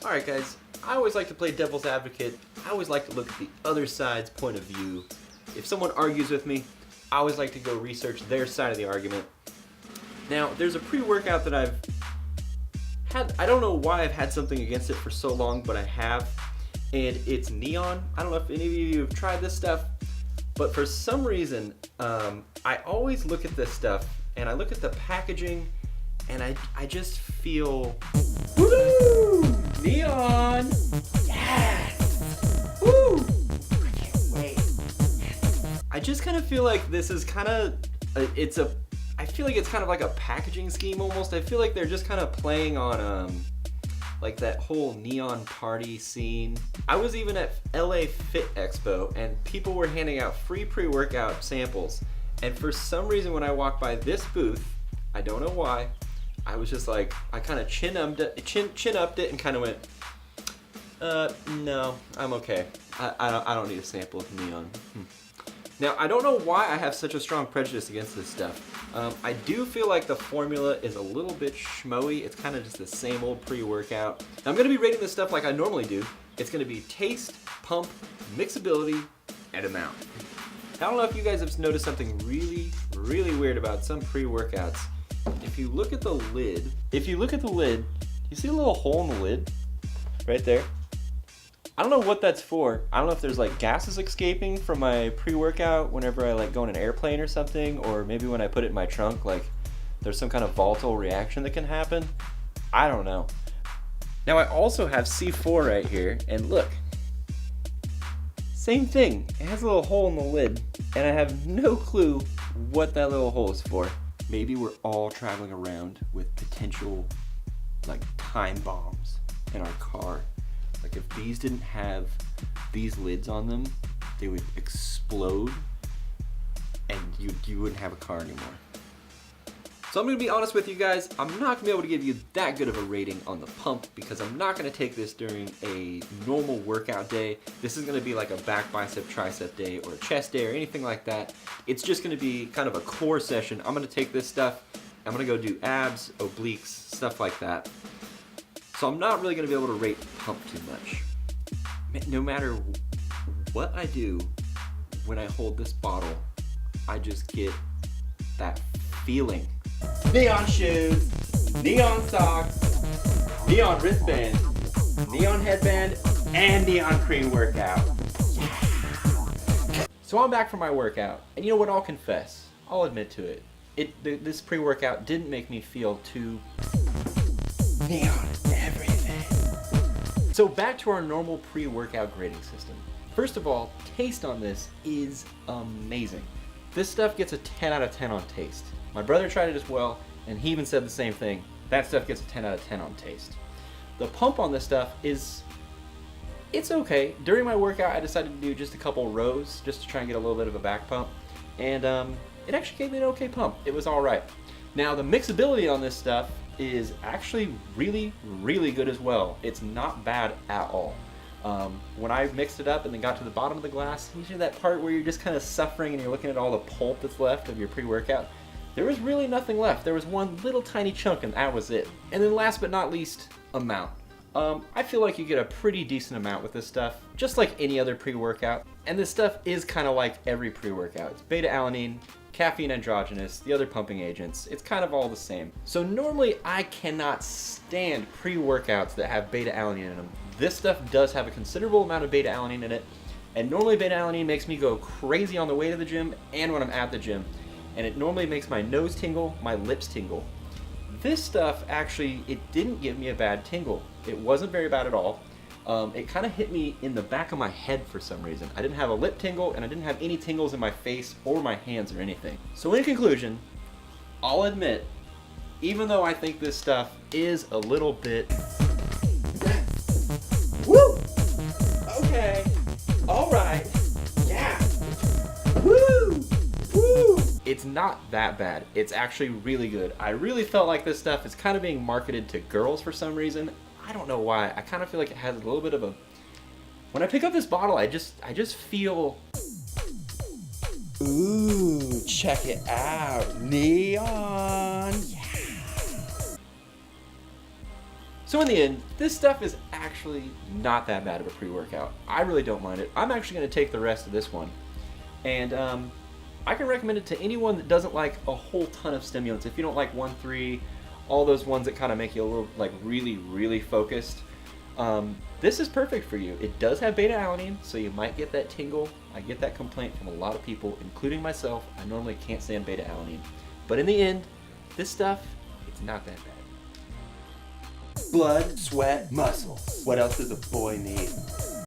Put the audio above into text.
Alright guys, I always like to play devil's advocate. I always like to look at the other side's point of view. If someone argues with me, I always like to go research their side of the argument. Now, there's a pre-workout that I've had, I don't know why I've had something against it for so long, but I have, and it's Neon. I don't know if any of you have tried this stuff, but for some reason, I always look at this stuff, and I look at the packaging, and I just feel, woo! Neon! Yes! Woo! I can't wait. Yes. I just kind of feel like this is kind of, I feel like it's kind of like a packaging scheme almost. I feel like they're just kind of playing on, like that whole neon party scene. I was even at LA Fit Expo and people were handing out free pre-workout samples. And for some reason when I walked by this booth, I don't know why, I was just like, I kind of chin upped it and kind of went, no, I'm okay. I don't need a sample of neon. Now, I don't know why I have such a strong prejudice against this stuff. I do feel like the formula is a little bit schmoey. It's kind of just the same old pre-workout. I'm going to be rating this stuff like I normally do. It's going to be taste, pump, mixability, and amount. I don't know if you guys have noticed something really, really weird about some pre-workouts. If you look at the lid, you see a little hole in the lid? Right there? I don't know what that's for. I don't know if there's like gases escaping from my pre-workout whenever I like go in an airplane or something, or maybe when I put it in my trunk, like there's some kind of volatile reaction that can happen. I don't know. Now I also have C4 right here, and look. Same thing. It has a little hole in the lid, and I have no clue what that little hole is for. Maybe we're all traveling around with potential like time bombs in our car. Like if these didn't have these lids on them, they would explode and you wouldn't have a car anymore. So I'm gonna be honest with you guys, I'm not gonna be able to give you that good of a rating on the pump because I'm not gonna take this during a normal workout day. This is gonna be like a back bicep tricep day or a chest day or anything like that. It's just gonna be kind of a core session. I'm gonna take this stuff, I'm gonna go do abs, obliques, stuff like that. So I'm not really gonna be able to rate pump too much. No matter what I do when I hold this bottle, I just get that feeling. Neon shoes, neon socks, neon wristband, neon headband, and neon pre-workout. Yeah. So I'm back from my workout, and you know what, I'll confess, I'll admit to it. This pre-workout didn't make me feel too neon everything. So back to our normal pre-workout grading system. First of all, taste on this is amazing. This stuff gets a 10 out of 10 on taste. My brother tried it as well, and he even said the same thing. That stuff gets a 10 out of 10 on taste. The pump on this stuff it's okay. During my workout, I decided to do just a couple rows, just to try and get a little bit of a back pump. And it actually gave me an okay pump. It was all right. Now, the mixability on this stuff is actually really, really good as well. It's not bad at all. When I mixed it up and then got to the bottom of the glass, usually that part where you're just kind of suffering and you're looking at all the pulp that's left of your pre-workout, there was really nothing left. There was one little tiny chunk and that was it. And then last but not least, amount. I feel like you get a pretty decent amount with this stuff, just like any other pre-workout. And this stuff is kind of like every pre-workout. It's beta-alanine, caffeine androgenous, the other pumping agents. It's kind of all the same. So normally I cannot stand pre-workouts that have beta-alanine in them. This stuff does have a considerable amount of beta-alanine in it, and normally beta-alanine makes me go crazy on the way to the gym and when I'm at the gym. And it normally makes my nose tingle, my lips tingle. This stuff actually, it didn't give me a bad tingle. It wasn't very bad at all. It kind of hit me in the back of my head for some reason. I didn't have a lip tingle and I didn't have any tingles in my face or my hands or anything. So in conclusion, I'll admit, even though I think this stuff is a little bit... Woo! Okay. All right. Yeah. Woo! Woo! It's not that bad. It's actually really good. I really felt like this stuff is kind of being marketed to girls for some reason. I don't know why. I kind of feel like it has a little bit of a When I pick up this bottle, I just feel, ooh, check it out, neon. Yeah. So in the end, this stuff is actually not that bad of a pre-workout. I really don't mind it. I'm actually going to take the rest of this one. And I can recommend it to anyone that doesn't like a whole ton of stimulants. If you don't like 1-3, all those ones that kind of make you a little, like, really, really focused, this is perfect for you. It does have beta-alanine, so you might get that tingle. I get that complaint from a lot of people, including myself. I normally can't stand beta-alanine. But in the end, this stuff, it's not that bad. Blood, sweat, muscle. What else does a boy need?